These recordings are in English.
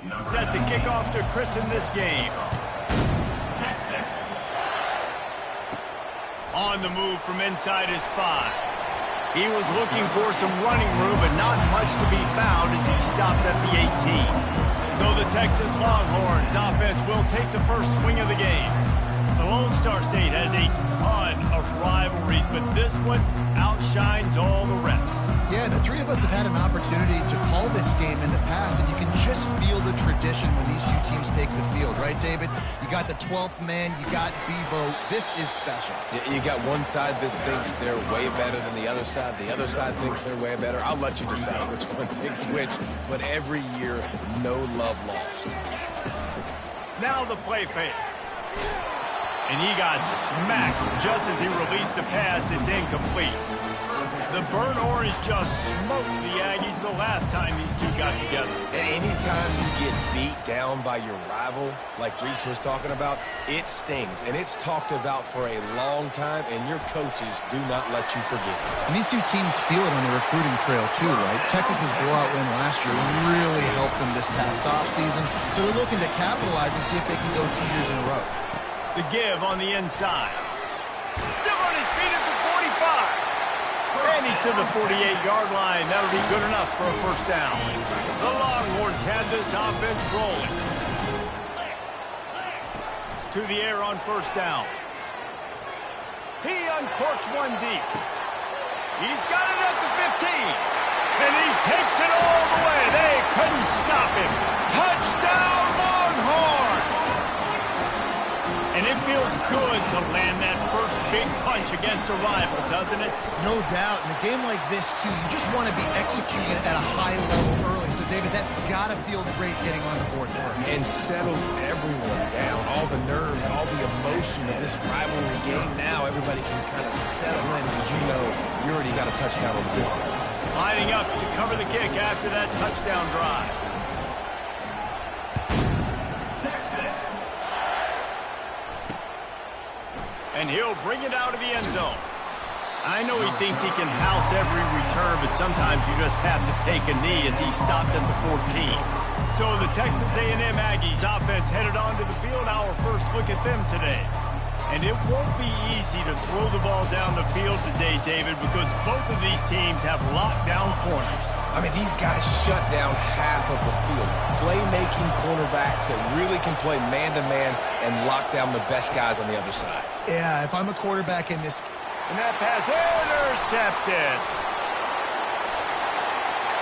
Set to kick off to christen this game. On the move from inside his 5. He was looking for some running room, but not much to be found as he stopped at the 18. So the Texas Longhorns offense will take the first swing of the game. The Lone Star State has a ton of rivalries, but this one outshines all the rest. Yeah, the three of us have had an opportunity to call this game in the past, and you can just feel the tradition when these two teams take the field, right, David? You got the 12th man, you got Bevo. This is special. You got one side that thinks they're way better than the other side. The other side thinks they're way better. I'll let you decide which one thinks which, but every year, no love lost. Now the play fake. And he got smacked just as he released the pass. It's incomplete. The burnt orange just smoked the Aggies the last time these two got together. Anytime you get beat down by your rival, like Reese was talking about, it stings. And it's talked about for a long time, and your coaches do not let you forget it. And these two teams feel it on the recruiting trail too, right? Texas's blowout win last year really helped them this past offseason. So they're looking to capitalize and see if they can go 2 years in a row. The give on the inside. Still on his feet at the 45. And he's to the 48-yard line. That'll be good enough for a first down. The Longhorns had this offense rolling. To the air on first down. He uncorks one deep. He's got it at the 15. And he takes it all the way. They couldn't stop him. Touchdown, Longhorns! And it feels good to land that first big punch against a rival, doesn't it? No doubt. In a game like this, too, you just want to be executing at a high level early. So, David, that's got to feel great getting on the board first. And settles everyone down. All the nerves, all the emotion of this rivalry game. Now everybody can kind of settle in because you know you already got a touchdown on the board. Lining up to cover the kick after that touchdown drive. And he'll bring it out of the end zone. I know he thinks he can house every return, but sometimes you just have to take a knee as he stopped at the 14. So the Texas A&M Aggies offense headed onto the field. Our first look at them today. And it won't be easy to throw the ball down the field today, David, because both of these teams have lockdown corners. I mean, these guys shut down half of the field. Playmaking cornerbacks that really can play man-to-man and lock down the best guys on the other side. Yeah, if I'm a quarterback in this... And that pass intercepted.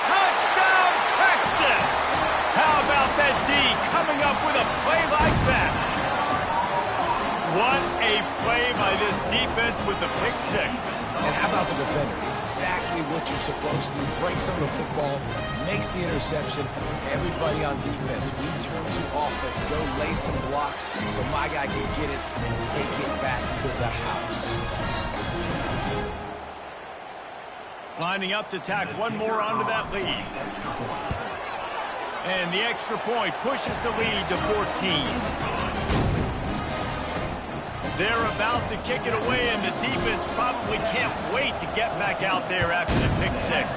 Touchdown, Texas! How about that D coming up with a play like that? What a play by this defense with the pick six. And how about the defender? Exactly what you're supposed to do. Breaks on the football, makes the interception. Everybody on defense, we turn to offense. Go lay some blocks so my guy can get it and take it back to the house. Lining up to tack one more onto that lead. And the extra point pushes the lead to 14. They're about to kick it away, and the defense probably can't wait to get back out there after the pick six.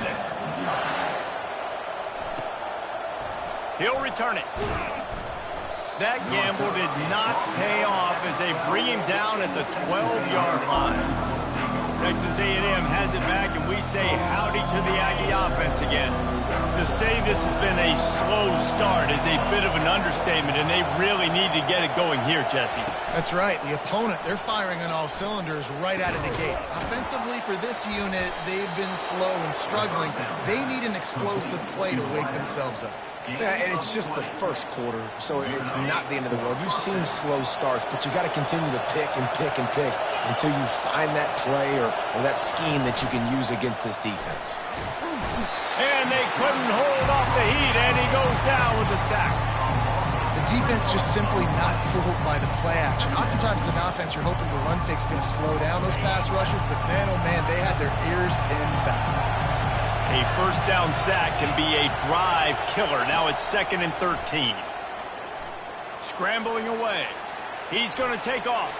He'll return it. That gamble did not pay off as they bring him down at the 12-yard line. Texas A&M has it back, and we say howdy to the Aggie offense again. To say this has been a slow start is a bit of an understatement, and they really need to get it going here, Jesse. That's right. The opponent, they're firing on all cylinders right out of the gate. Offensively, for this unit, they've been slow and struggling. They need an explosive play to wake themselves up. Yeah, and it's just the first quarter, so it's not the end of the world. You've seen slow starts, but you got to continue to pick and pick and pick until you find that play or that scheme that you can use against this defense. And they couldn't hold off the heat, and he goes down with the sack. The defense just simply not fooled by the play action. Oftentimes, as an offense, you're hoping the run fake's going to slow down those pass rushers, but man, oh man, they had their ears pinned back. A first down sack can be a drive killer. Now it's 2nd and 13. Scrambling away. He's going to take off.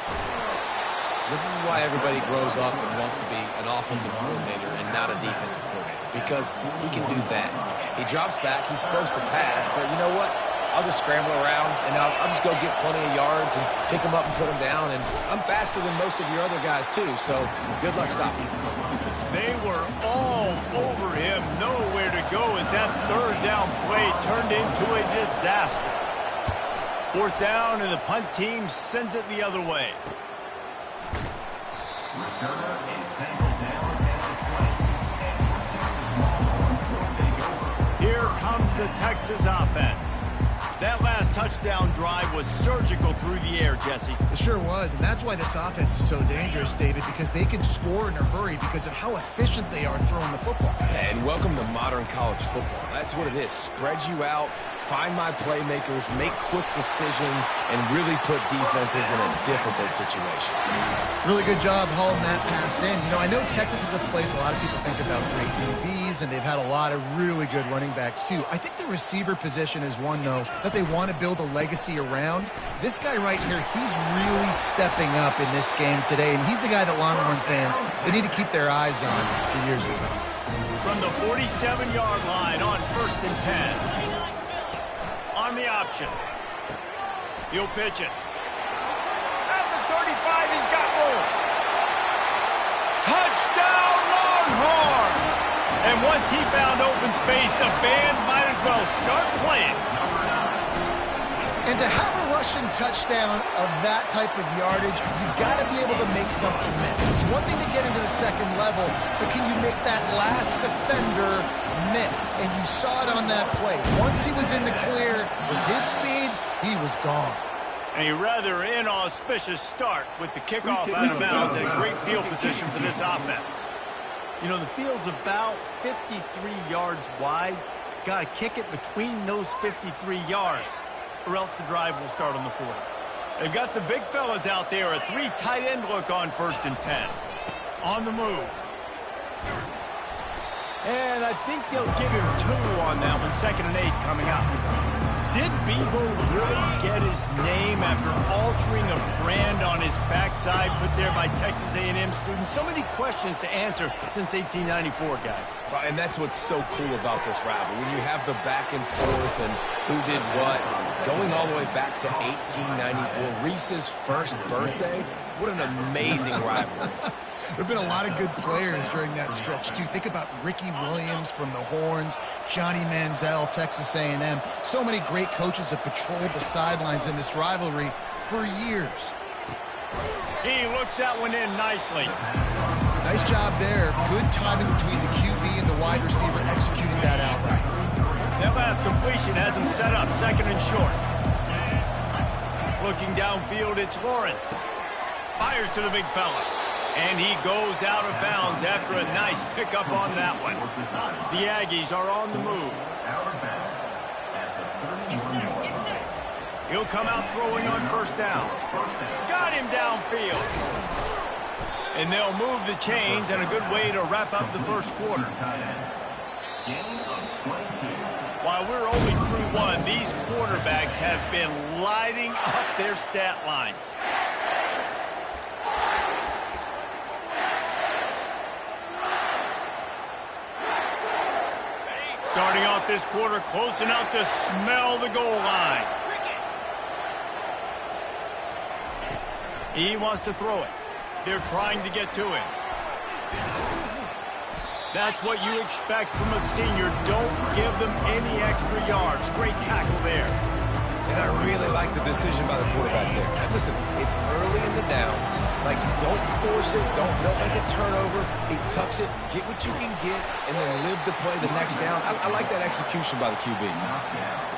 This is why everybody grows up and wants to be an offensive coordinator and not a defensive coordinator, because he can do that. He drops back. He's supposed to pass, but you know what? I'll just scramble around, and I'll just go get plenty of yards and pick them up and put them down. And I'm faster than most of your other guys, too, so good luck stopping. They were all over him, nowhere to go as that third down play turned into a disaster. Fourth down, and the punt team sends it the other way. Returner is tackled down at the 20. Here comes the Texas offense. That last touchdown drive was surgical through the air, Jesse. It sure was, and that's why this offense is so dangerous, David, because they can score in a hurry because of how efficient they are throwing the football. And welcome to modern college football. That's what it is. Spread you out, find my playmakers, make quick decisions, and really put defenses in a difficult situation. Really good job hauling that pass in. You know, I know Texas is a place a lot of people think about great DBs, and they've had a lot of really good running backs, too. I think the receiver position is one, though, that they want to build a legacy around. This guy right here, he's really stepping up in this game today, and he's a guy that Longhorn fans, they need to keep their eyes on for years to come. From the 47-yard line on 1st and 10. On the option. He'll pitch it. At the 35, he's got room. Touchdown, Longhorns! And once he found open space, the band might as well start playing. And to have a rushing touchdown of that type of yardage, you've got to be able to make something miss. It's one thing to get into the second level, but can you make that last defender miss? And you saw it on that play. Once he was in the clear, with his speed, he was gone. A rather inauspicious start with the kickoff out of bounds and a great field position for this offense. You know, the field's about 53 yards wide. Got to kick it between those 53 yards, or else the drive will start on the 40. They've got the big fellas out there, a 3 tight end look on 1st and 10. On the move. And I think they'll give him 2 on that one, 2nd and 8 coming up. Did Bevo really get his name after altering a brand on his backside put there by Texas A&M students? So many questions to answer since 1894, guys. And that's what's so cool about this rivalry. When you have the back and forth and who did what, going all the way back to 1894, Reese's first birthday, what an amazing rivalry. There have been a lot of good players during that stretch, too. Think about Ricky Williams from the Horns, Johnny Manziel, Texas A&M. So many great coaches have patrolled the sidelines in this rivalry for years. He looks that one in nicely. Nice job there. Good timing between the QB and the wide receiver executing that outright. That last completion has him set up, 2nd and short. Looking downfield, it's Lawrence. Fires to the big fella. And he goes out of bounds after a nice pickup on that one. The Aggies are on the move. He'll come out throwing on 1st down. Got him downfield. And they'll move the chains, and a good way to wrap up the 1st quarter. While we're only through 1, these quarterbacks have been lighting up their stat lines. Starting off this quarter close enough to smell the goal line. He wants to throw it. They're trying to get to him. That's what you expect from a senior. Don't give them any extra yards. Great tackle there. And I really like the decision by the quarterback there. And listen, it's early in the downs. Like, don't force it. Don't make a turnover. He tucks it, get what you can get, and then live to play the next down. I like that execution by the QB.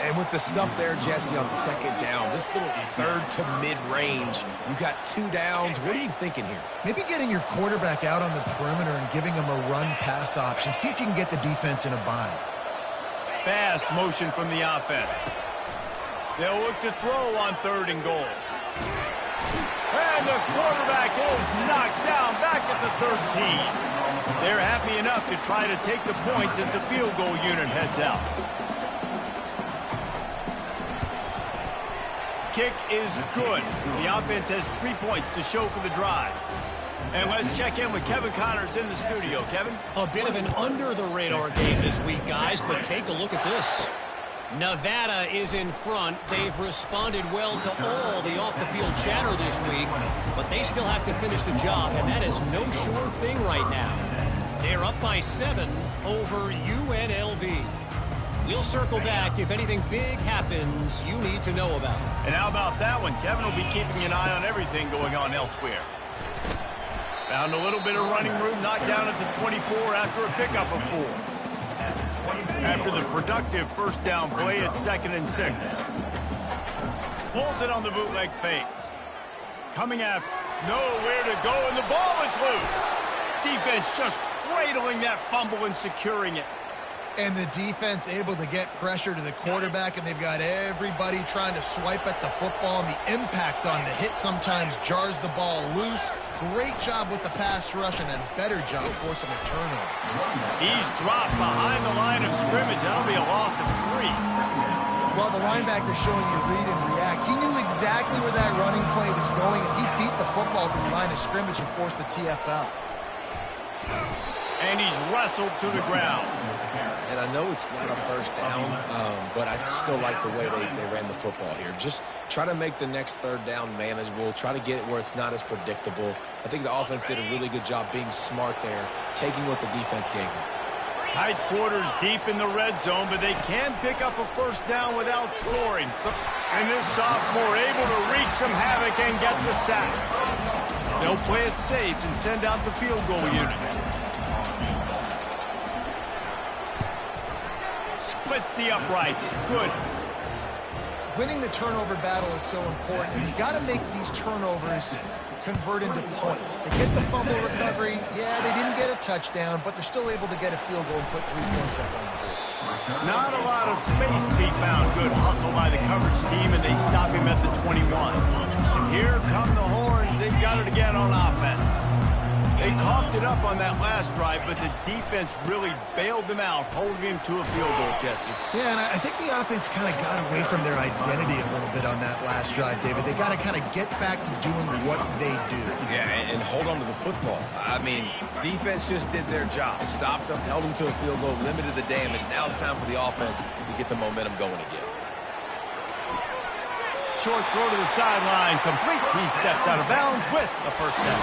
And with the stuff there, Jesse, on 2nd down, this little 3rd to mid-range, you got 2 downs. What are you thinking here? Maybe getting your quarterback out on the perimeter and giving him a run-pass option. See if you can get the defense in a bind. Fast motion from the offense. They'll look to throw on 3rd and goal. And the quarterback is knocked down back at the 13. They're happy enough to try to take the points as the field goal unit heads out. Kick is good. The offense has 3 points to show for the drive. And let's check in with Kevin Connors in the studio. Kevin? A bit of an under-the-radar game this week, guys, but take a look at this. Nevada is in front. They've responded well to all the off-the-field chatter this week, but they still have to finish the job, and that is no sure thing right now. They're up by 7 over UNLV. We'll circle back if anything big happens you need to know about. And how about that one? Kevin will be keeping an eye on everything going on elsewhere. Found a little bit of running room, knocked down at the 24 after a pickup of 4. After the productive first down play, it's 2nd and 6. Pulls it on the bootleg fake. Coming after, nowhere to go, and the ball is loose. Defense just cradling that fumble and securing it. And the defense able to get pressure to the quarterback, and they've got everybody trying to swipe at the football, and the impact on the hit sometimes jars the ball loose. Great job with the pass rush, and a better job forcing a turnover. He's dropped behind the line of scrimmage. That'll be a loss of 3. Well, the linebacker's showing you read and react. He knew exactly where that running play was going, and he beat the football to the line of scrimmage and forced the TFL. And he's wrestled to the ground. And I know it's not a first down, but I still like the way they ran the football here. Just try to make the next 3rd down manageable. Try to get it where it's not as predictable. I think the offense did a really good job being smart there, taking what the defense gave them. Tight quarters deep in the red zone, but they can pick up a first down without scoring. And this sophomore able to wreak some havoc and get the sack. They'll play it safe and send out the field goal unit. Splits the uprights. Good. Winning the turnover battle is so important, and you got to make these turnovers convert into points. They get the fumble recovery. Yeah, they didn't get a touchdown, but they're still able to get a field goal and put 3 points up on the board. Not a lot of space to be found. Good hustle by the coverage team, and they stop him at the 21. And here come the Horns. They've got it again on offense. They coughed it up on that last drive, but the defense really bailed them out, holding him to a field goal, Jesse. Yeah, and I think the offense kind of got away from their identity a little bit on that last drive, David. They got to kind of get back to doing what they do. Yeah, and hold on to the football. I mean, defense just did their job. Stopped them, held them to a field goal, limited the damage. Now it's time for the offense to get the momentum going again. Short throw to the sideline, complete. He steps out of bounds with the first down.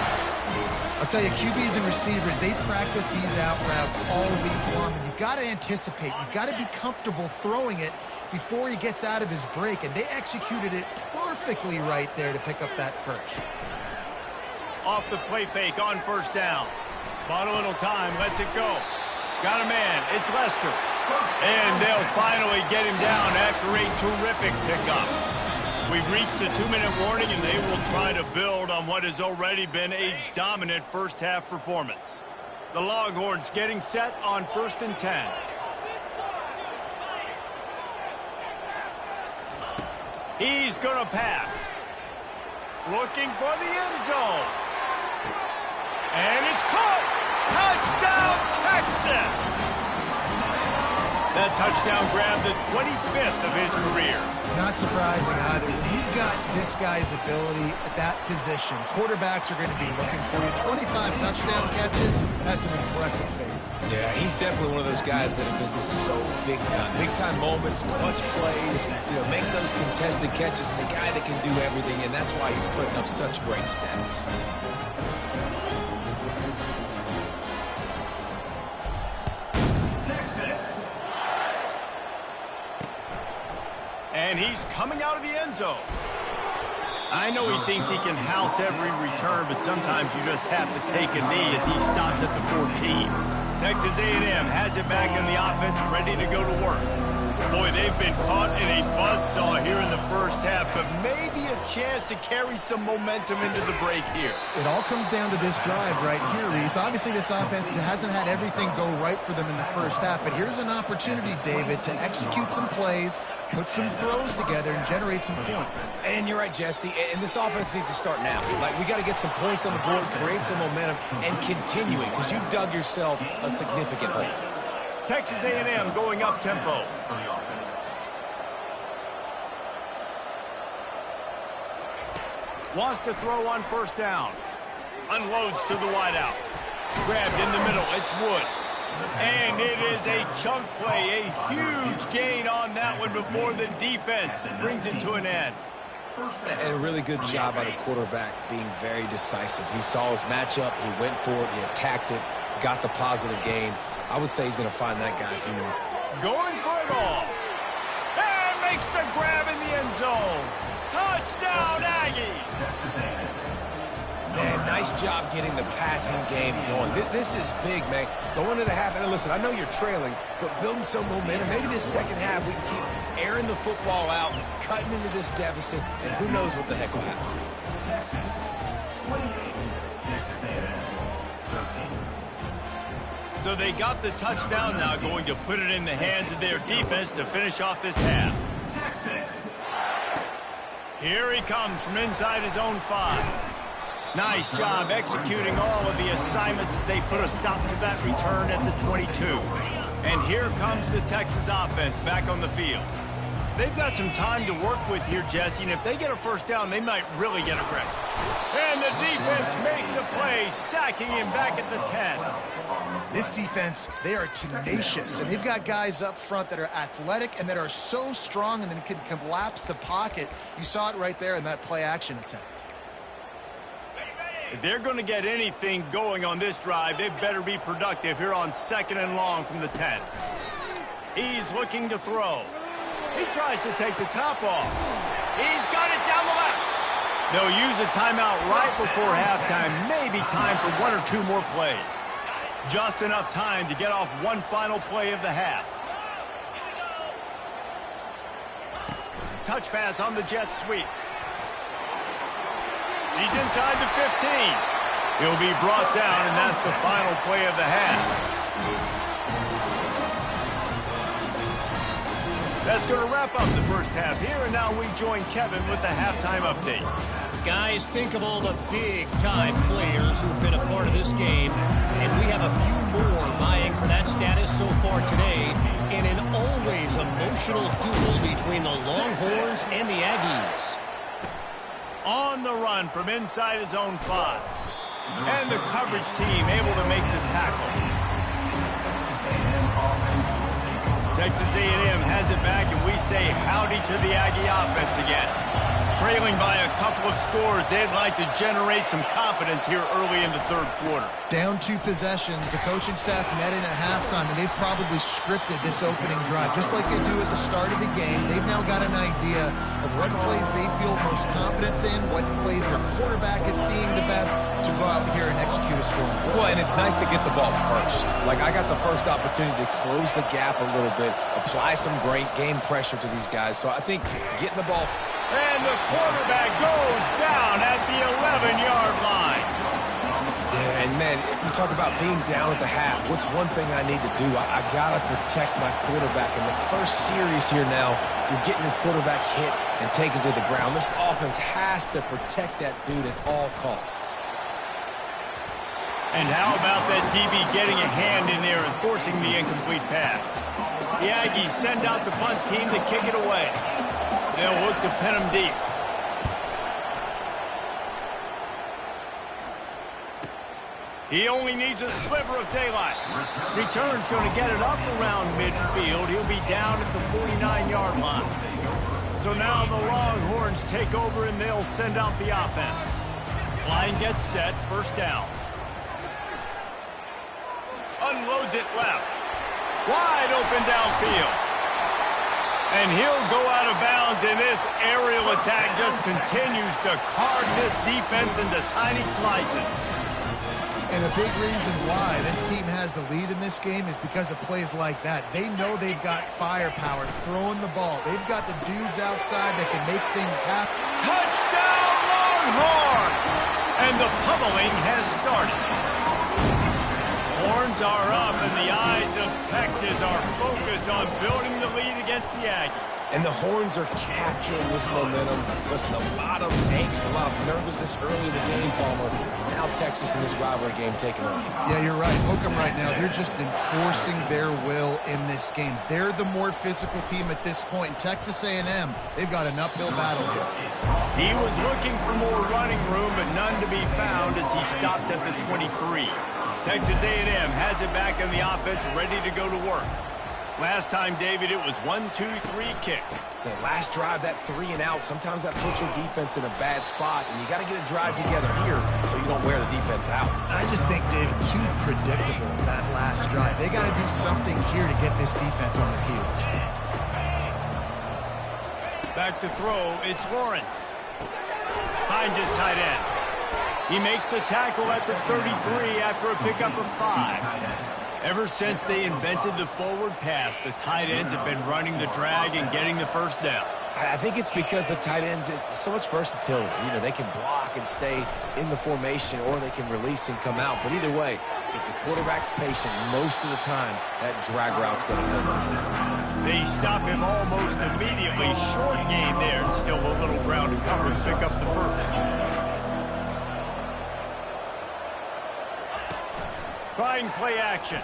I'll tell you, QBs and receivers, they practice these out routes all week long. You've got to anticipate. You've got to be comfortable throwing it before he gets out of his break, and they executed it perfectly right there to pick up that first. Off the play fake on first down. Bought a little time, lets it go. Got a man, it's Lester. And they'll finally get him down after a terrific pickup. We've reached the 2-minute warning, and they will try to build on what has already been a dominant first-half performance. The Longhorns getting set on 1st and 10. He's going to pass. Looking for the end zone. And it's caught. Touchdown, Texas! That touchdown grabbed the 25th of his career. Not surprising either. When you've got this guy's ability at that position, quarterbacks are going to be looking for you. 25 touchdown catches, that's an impressive feat. Yeah, he's definitely one of those guys that have been so big time. Big time moments, clutch plays, makes those contested catches. He's a guy that can do everything, and that's why he's putting up such great stats. And he's coming out of the end zone. I know he thinks he can house every return, but sometimes you just have to take a knee as he stopped at the 14. Texas A&M has it back in the offense, ready to go to work. Boy, they've been caught in a buzzsaw here in the first half, but maybe a chance to carry some momentum into the break here. It all comes down to this drive right here, Reese. Obviously, this offense hasn't had everything go right for them in the first half, but here's an opportunity, David, to execute some plays, put some throws together, and generate some points. And you're right, Jesse, and this offense needs to start now. Like, we got to get some points on the board, create some momentum, and continue it, because you've dug yourself a significant hole. Texas A&M going up tempo. Wants to throw on first down. Unloads to the wideout. Grabbed in the middle. It's Wood. And it is a chunk play, a huge gain on that one before the defense brings it to an end. And a really good job by the quarterback being very decisive. He saw his matchup, he went for it, he attacked it, got the positive gain. I would say he's going to find that guy a few more. Going for it all. And makes the grab in the end zone. Touchdown, Aggies! Man, nice job getting the passing game going. This is big, man. Going into the half, and listen, I know you're trailing, but building some momentum. Maybe this second half we can keep airing the football out, cutting into this deficit, and who knows what the heck will happen. So they got the touchdown, now going to put it in the hands of their defense to finish off this half. Here he comes from inside his own 5. Nice job executing all of the assignments as they put a stop to that return at the 22. And here comes the Texas offense back on the field. They've got some time to work with here, Jesse, and if they get a first down, they might really get aggressive. And the defense makes a play, sacking him back at the 10. This defense, they are tenacious, and they've got guys up front that are athletic and that are so strong and then can collapse the pocket. You saw it right there in that play-action attempt. If they're going to get anything going on this drive, they better be productive here on 2nd and long from the 10. He's looking to throw. He tries to take the top off. He's got it down the left. They'll use a timeout right before halftime. Maybe time for 1 or 2 more plays. Just enough time to get off one final play of the half. Touch pass on the jet sweep. He's inside the 15. He'll be brought down, and that's the final play of the half. That's going to wrap up the first half here, and now we join Kevin with the halftime update. Guys, think of all the big-time players who've been a part of this game, and we have a few more vying for that status so far today in an always emotional duel between the Longhorns and the Aggies. On the run from inside his own 5. And the coverage team able to make the tackle. Texas A&M has it back, and we say howdy to the Aggie offense again. Trailing by a couple of scores, they'd like to generate some confidence here early in the 3rd quarter. Down 2 possessions, the coaching staff met in at halftime, and they've probably scripted this opening drive. Just like they do at the start of the game, they've now got an idea of what plays they feel most confident in, what plays their quarterback is seeing the best to go out here and execute a scoring. Well, and it's nice to get the ball first. Like, I got the first opportunity to close the gap a little bit, apply some great game pressure to these guys. So I think getting the ball. And the quarterback goes down at the 11-yard line. Yeah, and man, you talk about being down at the half. What's one thing I need to do? I got to protect my quarterback. In the first series here now, you're getting your quarterback hit and taken to the ground. This offense has to protect that dude at all costs. And how about that DB getting a hand in there and forcing the incomplete pass? The Aggies send out the punt team to kick it away. They'll look to pin him deep. He only needs a sliver of daylight. Return's going to get it up around midfield. He'll be down at the 49-yard line. So now the Longhorns take over, and they'll send out the offense. Line gets set, first down. Unloads it left. Wide open downfield. And he'll go out of bounds, and this aerial attack just continues to carve this defense into tiny slices. And a big reason why this team has the lead in this game is because of plays like that. They know they've got firepower throwing the ball. They've got the dudes outside that can make things happen. Touchdown, Longhorns! And the pummeling has started. Horns are up, and the eyes of Texas are focused on building the lead against the Aggies. And the Horns are capturing this momentum. Listen, a lot of angst, a lot of nervousness early in the game, Palmer. Now Texas in this rivalry game taking over. Yeah, you're right. Hook 'em right now. They're just enforcing their will in this game. They're the more physical team at this point. And Texas A&M, they've got an uphill battle here. He was looking for more running room, but none to be found as he stopped at the 23. Texas A&M has it back in the offense, ready to go to work. Last time, David, it was 1-2-3 kick. The last drive, that 3 and out, sometimes that puts your defense in a bad spot, and you got to get a drive together here so you don't wear the defense out. I just think, David, too predictable, that last drive. They got to do something here to get this defense on their heels. Back to throw, it's Lawrence. Finds his tight end. He makes the tackle at the 33 after a pickup of 5. Ever since they invented the forward pass, the tight ends have been running the drag and getting the first down. I think it's because the tight ends is so much versatility. You know, they can block and stay in the formation, or they can release and come out. But either way, if the quarterback's patient most of the time, that drag route's going to come open. They stop him almost immediately. Short gain there, and still a little ground to cover to pick up the first. Trying play action.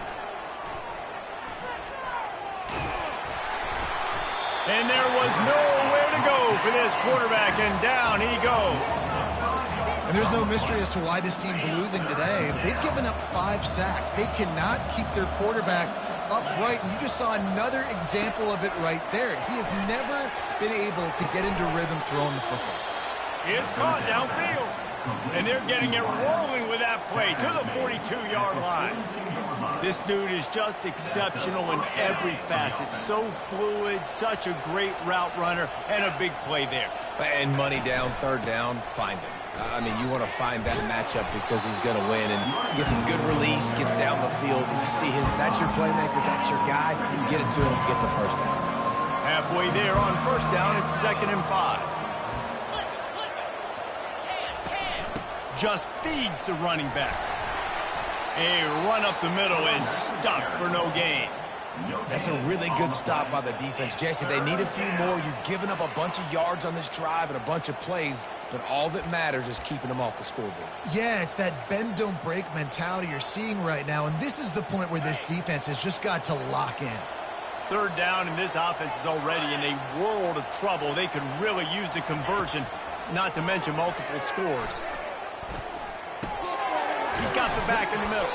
And there was nowhere to go for this quarterback, and down he goes. And there's no mystery as to why this team's losing today. They've given up 5 sacks. They cannot keep their quarterback upright, and you just saw another example of it right there. He has never been able to get into rhythm throwing the football. It's caught downfield. And they're getting it rolling with that play to the 42-yard line. This dude is just exceptional in every facet. So fluid, such a great route runner, and a big play there. And money down, third down, find him. I mean, you want to find that matchup because he's going to win. And gets a good release, gets down the field. You see that's your playmaker, that's your guy. Get it to him, get the first down. Halfway there on first down, it's 2nd and 5. Just feeds the running back. A run up the middle is stopped for no gain. That's a really good stop by the defense. Jesse, they need a few more. You've given up a bunch of yards on this drive and a bunch of plays, but all that matters is keeping them off the scoreboard. Yeah, it's that bend, don't break mentality you're seeing right now, and this is the point where this defense has just got to lock in. Third down, and this offense is already in a world of trouble. They could really use a conversion, not to mention multiple scores. He's got the back in the middle.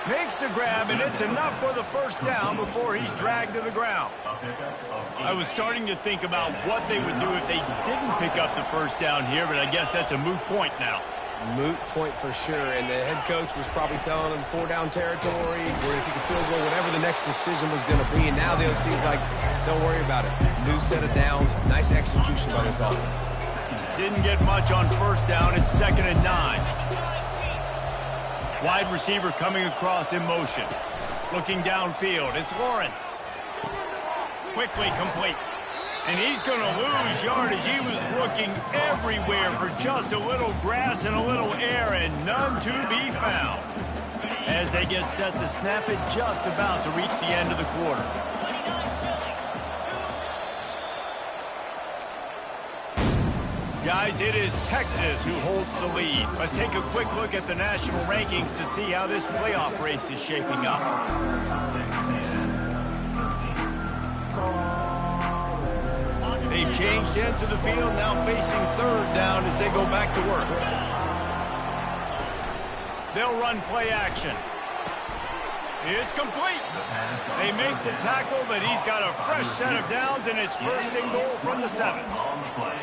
Makes the grab, and it's enough for the first down before he's dragged to the ground. I was starting to think about what they would do if they didn't pick up the first down here, but I guess that's a moot point now. Moot point for sure, and the head coach was probably telling them 4-down territory, we're going to kick a field goal, whatever the next decision was going to be, and now the OC's like, don't worry about it. New set of downs, nice execution by this offense. Didn't get much on first down. It's 2nd and 9. Wide receiver coming across in motion. Looking downfield, it's Lawrence. Quickly complete. And he's going to lose yardage. He was looking everywhere for just a little grass and a little air, and none to be found. As they get set to snap it, just about to reach the end of the quarter. Guys, it is Texas who holds the lead. Let's take a quick look at the national rankings to see how this playoff race is shaping up. They've changed ends of the field, now facing third down as they go back to work. They'll run play action. It's complete. They make the tackle, but he's got a fresh set of downs, and it's 1st and goal from the 7.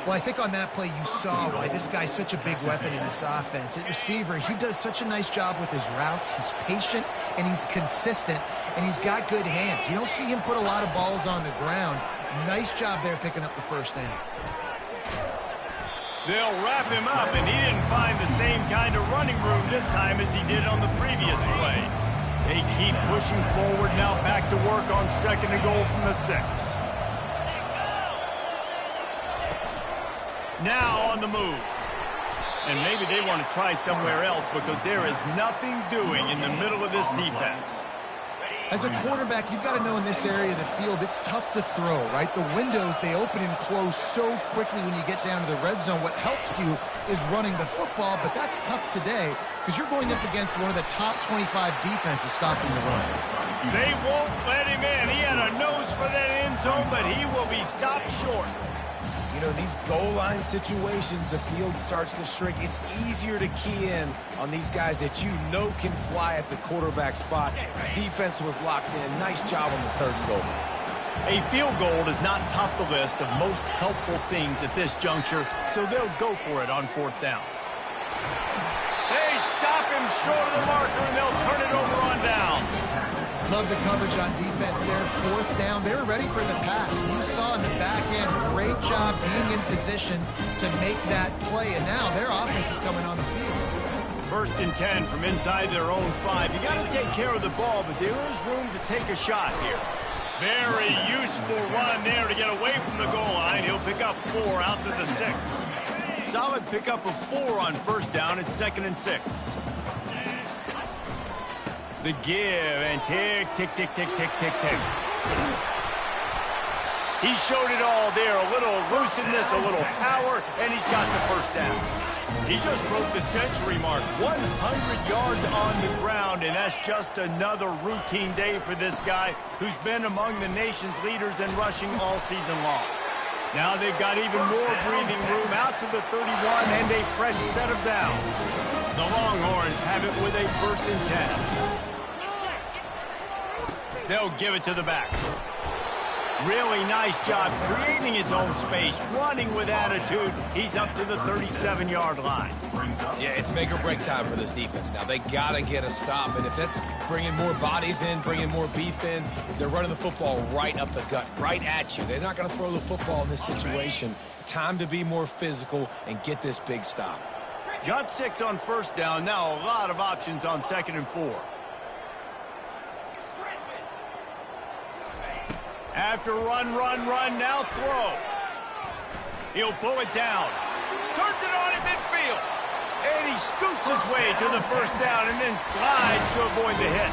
Well, I think on that play you saw why this guy's such a big weapon in this offense. At receiver, he does such a nice job with his routes. He's patient, and he's consistent, and he's got good hands. You don't see him put a lot of balls on the ground. Nice job there picking up the first down. They'll wrap him up, and he didn't find the same kind of running room this time as he did on the previous play. They keep pushing forward, now back to work on 2nd and goal from the 6. Now on the move. And maybe they want to try somewhere else because there is nothing doing in the middle of this defense. As a quarterback, you've got to know in this area of the field, it's tough to throw, right? The windows, they open and close so quickly when you get down to the red zone. What helps you is running the football, but that's tough today because you're going up against one of the top 25 defenses stopping the run. They won't let him in. He had a nose for that end zone, but he will be stopped short. You know, these goal line situations, the field starts to shrink. It's easier to key in on these guys that you know can fly at the quarterback spot. Defense was locked in. Nice job on the 3rd and goal. A field goal does not top the list of most helpful things at this juncture, so they'll go for it on 4th down. They stop him short of the marker, and they'll turn it over on down. Love the coverage on defense there. 4th down. They were ready for the pass. You saw in the back end, great job being in position to make that play, and now their offense is coming on the field. 1st and 10 from inside their own 5. You got to take care of the ball, but there is room to take a shot here. Very useful run there to get away from the goal line. He'll pick up 4 out to the 6. Solid pickup of 4 on 1st down. It's 2nd and 6. The give and tick, tick, tick, tick, tick, tick, tick. He showed it all there. A little elusiveness, a little power, and he's got the 1st down. He just broke the century mark, 100 yards on the ground, and that's just another routine day for this guy who's been among the nation's leaders in rushing all season long. Now they've got even more breathing room out to the 31 and a fresh set of downs. The Longhorns have it with a 1st and 10. They'll give it to the back. Really nice job creating his own space, running with attitude. He's up to the 37-yard line. Yeah, it's make or break time for this defense now. They got to get a stop, and if that's bringing more bodies in, bringing more beef in, they're running the football right up the gut, right at you. They're not going to throw the football in this situation. Time to be more physical and get this big stop. Got 6 on 1st down. Now a lot of options on 2nd and 4. After run, now throw. He'll pull it down. Turns it on in midfield. And he scoots his way to the 1st down and then slides to avoid the hit.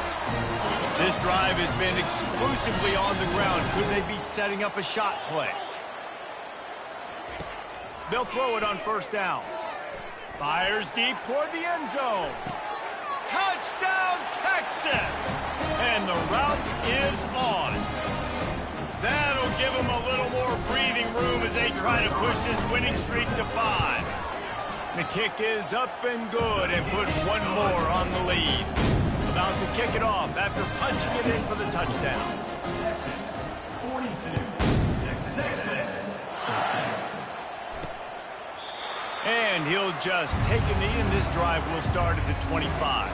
This drive has been exclusively on the ground. Could they be setting up a shot play? They'll throw it on 1st down. Fires deep toward the end zone. Touchdown, Texas! And the route is on. That'll give them a little more breathing room as they try to push this winning streak to 5. The kick is up and good and put 1 more on the lead. About to kick it off after punching it in for the touchdown. 42. Texas. And he'll just take a knee, and this drive will start at the 25.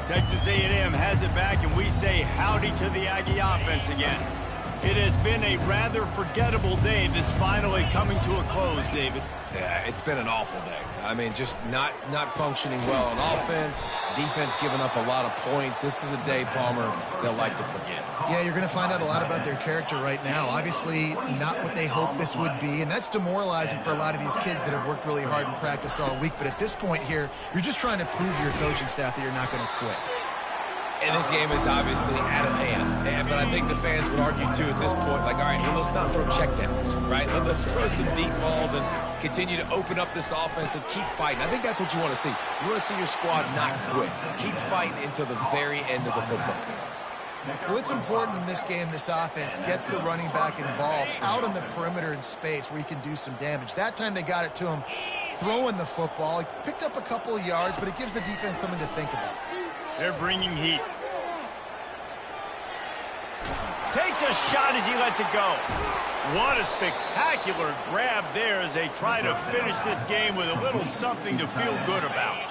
Texas A&M has it back, and we say howdy to the Aggie offense again. It has been a rather forgettable day that's finally coming to a close, David. Yeah, it's been an awful day. I mean, just not functioning well on offense, defense giving up a lot of points. This is a day, Palmer, they'll like to forget. Yeah, you're going to find out a lot about their character right now. Obviously, not what they hoped this would be, and that's demoralizing for a lot of these kids that have worked really hard in practice all week. But at this point here, you're just trying to prove to your coaching staff that you're not going to quit. And this game is obviously out of hand. But I think the fans would argue, too, at this point, like, all right, well, let's not throw checkdowns, right? Let's throw some deep balls and continue to open up this offense and keep fighting. I think that's what you want to see. You want to see your squad not quit. Keep fighting until the very end of the football game. Well, it's important in this game, this offense gets the running back involved out on the perimeter in space where he can do some damage. That time they got it to him throwing the football. He picked up a couple of yards, but it gives the defense something to think about. They're bringing heat. Takes a shot as he lets it go. What a spectacular grab there as they try to finish this game with a little something to feel good about.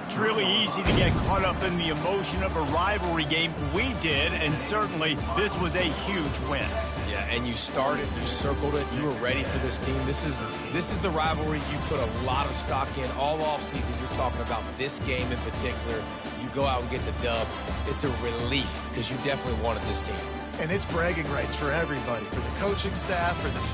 It's really easy to get caught up in the emotion of a rivalry game. We did, and certainly this was a huge win. Yeah, and you started, you circled it, you were ready for this team. This is the rivalry you put a lot of stock in all offseason. You're talking about this game in particular. You go out and get the dub. It's a relief because you definitely wanted this team. And it's bragging rights for everybody, for the coaching staff, for the fans.